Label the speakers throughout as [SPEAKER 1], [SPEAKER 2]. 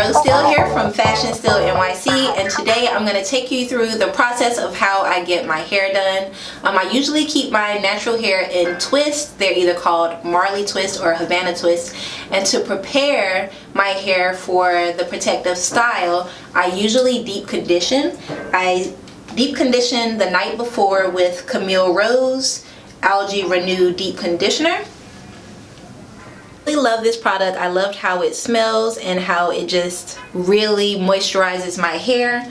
[SPEAKER 1] Monroe Steele here from Fashion Steele NYC, and today I'm going to take you through the process of how I get my hair done. I usually keep my natural hair in twists. They're either called Marley twists or Havana twists, and to prepare my hair for the protective style, I usually deep condition. I deep condition the night before with Camille Rose Algae Renew Deep Conditioner. I really love this product. I loved how it smells and how it just really moisturizes my hair.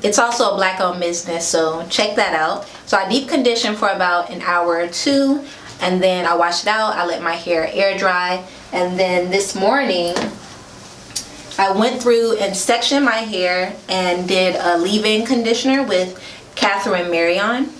[SPEAKER 1] It's also a black-owned business, so check that out. So I deep condition for about an hour or two, and then I wash it out. I let my hair air dry, and then this morning I went through and sectioned my hair and did a leave-in conditioner with Catherine Marion.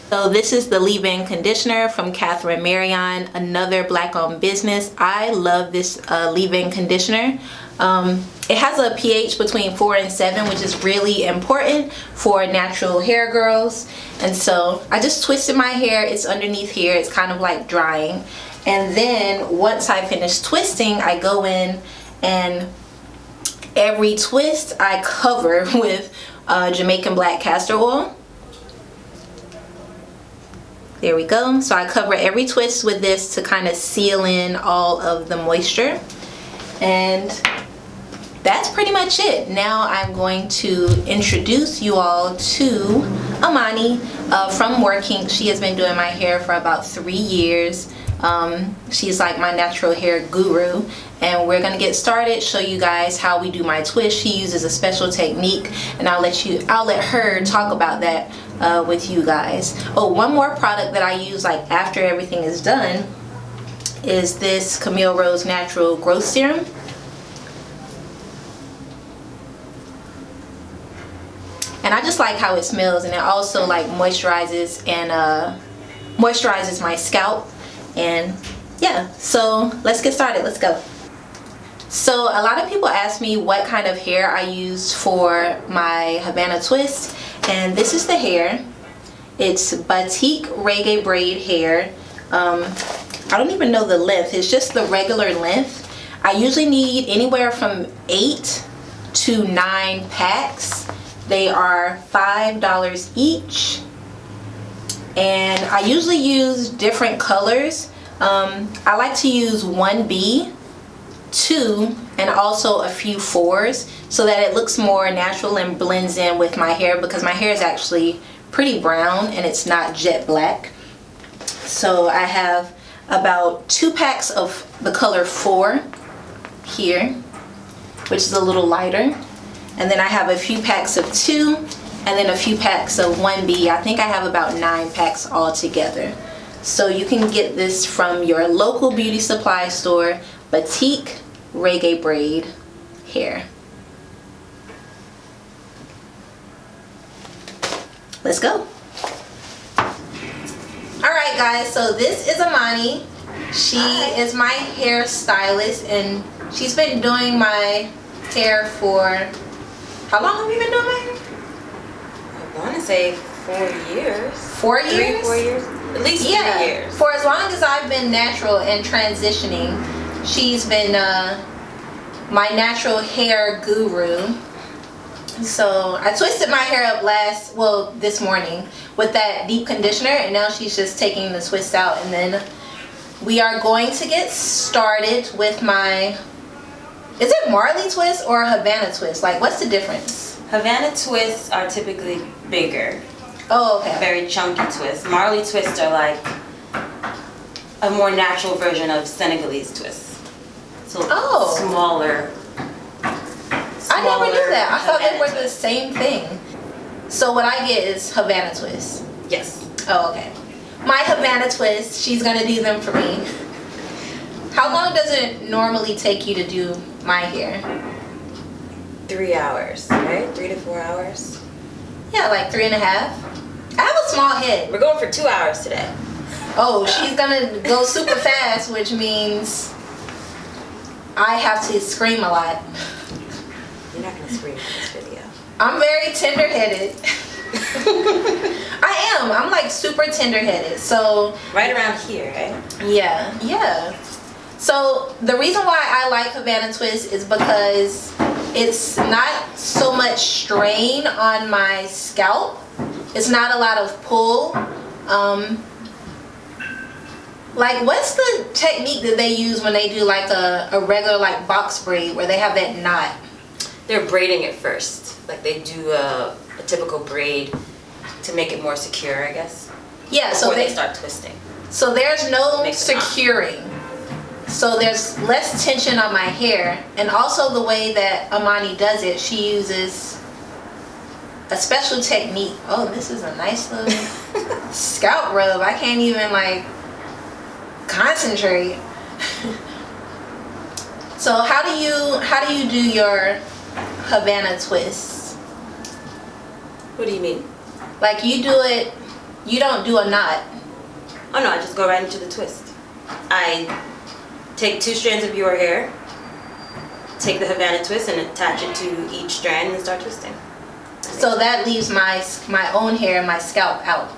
[SPEAKER 1] So this is the leave-in conditioner from Catherine Marion, another black-owned business. I love this leave-in conditioner. It has a pH between 4 and 7, which is really important for natural hair girls. And so I just twisted my hair. It's underneath here. It's kind of like drying. And then once I finish twisting, I go in and every twist I cover with Jamaican black castor oil. There we go. So I cover every twist with this to kind of seal in all of the moisture. And that's pretty much it. Now I'm going to introduce you all to Amani from Working. She has been doing my hair for about 3 years. She's like my natural hair guru, and we're gonna get started, show you guys how we do my twist. She uses a special technique, and I'll let her talk about that with you guys. Oh, one more product that I use like after everything is done is this Camille Rose Natural Growth Serum. And I just like how it smells, and it also like moisturizes my scalp. And yeah, so let's get started. Let's go. So a lot of people ask me what kind of hair I use for my Havana twist, and this is the hair. It's batik reggae braid hair. I don't even know the length. It's just the regular length. I usually need anywhere from 8 to 9 packs. They are $5 each. And I usually use different colors. I like to use 1B, 2, and also a few 4s so that it looks more natural and blends in with my hair, because my hair is actually pretty brown and it's not jet black. So I have about 2 packs of the color 4 here, which is a little lighter. And then I have a few packs of 2, and then a few packs of 1B. I think I have about 9 packs altogether. So you can get this from your local beauty supply store, Batik Reggae Braid Hair. Let's go. Alright guys, so this is Amani. She is my hair stylist, and she's been doing my hair for, how long have you been doing my hair?
[SPEAKER 2] I want to say 4 years.
[SPEAKER 1] 4 years?
[SPEAKER 2] 3, 4 years? At least 3 years.
[SPEAKER 1] For as long as I've been natural and transitioning, she's been my natural hair guru. So I twisted my hair up this morning with that deep conditioner, and now she's just taking the twist out, and then we are going to get started with my, is it Marley twist or Havana twist? Like, what's the difference?
[SPEAKER 2] Havana twists are typically bigger.
[SPEAKER 1] Oh, okay.
[SPEAKER 2] Very chunky twists. Marley twists are like a more natural version of Senegalese twists. So smaller.
[SPEAKER 1] I never knew that. I thought they were the same thing. So what I get is Havana twists.
[SPEAKER 2] Yes.
[SPEAKER 1] Oh, okay. My Havana twist, she's gonna do them for me. How long does it normally take you to do my hair?
[SPEAKER 2] 3 hours, right? 3 to 4 hours.
[SPEAKER 1] Yeah, like 3.5. I have a small head.
[SPEAKER 2] We're going for 2 hours today.
[SPEAKER 1] Oh, she's gonna go super fast, which means I have to scream a lot.
[SPEAKER 2] You're not gonna scream in this video.
[SPEAKER 1] I'm very tender-headed. I am. I'm like super tender-headed. So
[SPEAKER 2] right around here, right?
[SPEAKER 1] Yeah. So the reason why I like Havana Twist is because it's not so much strain on my scalp. It's not a lot of pull. Like, what's the technique that they use when they do like a regular like box braid where they have that knot?
[SPEAKER 2] They're braiding it first. Like they do a typical braid to make it more secure, I guess.
[SPEAKER 1] Yeah, so
[SPEAKER 2] before they start twisting.
[SPEAKER 1] So there's no securing. So there's less tension on my hair. And also the way that Amani does it, she uses a special technique. Oh, this is a nice little scalp rub. I can't even like concentrate. So how do you do your Havana twists?
[SPEAKER 2] What do you mean?
[SPEAKER 1] Like you do it, you don't do a knot.
[SPEAKER 2] Oh no, I just go right into the twist. I take 2 strands of your hair, take the Havana twist and attach it to each strand and start twisting.
[SPEAKER 1] So that leaves my own hair and my scalp out.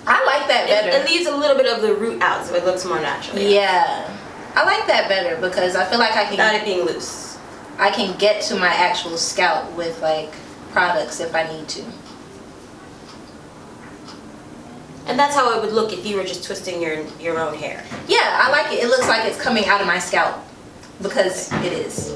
[SPEAKER 1] I like that better.
[SPEAKER 2] It leaves a little bit of the root out so it looks more natural.
[SPEAKER 1] Yeah. I like that better because I feel like I can...
[SPEAKER 2] Without it being loose.
[SPEAKER 1] I can get to my actual scalp with like products if I need to.
[SPEAKER 2] And that's how it would look if you were just twisting your own hair.
[SPEAKER 1] Yeah, I like it. It looks like it's coming out of my scalp because it is.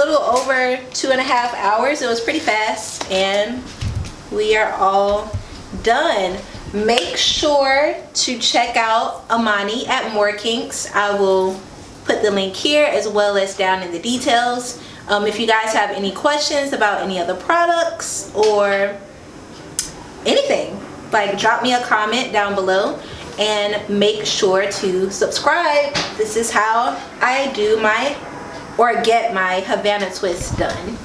[SPEAKER 1] little over 2.5 hours. It was pretty fast, and we are all done. Make sure to check out Amani at More Kinks. I will put the link here as well as down in the details. If you guys have any questions about any other products or anything, like, drop me a comment down below, and make sure to subscribe. This is how I do my, or get my Havana Twists done.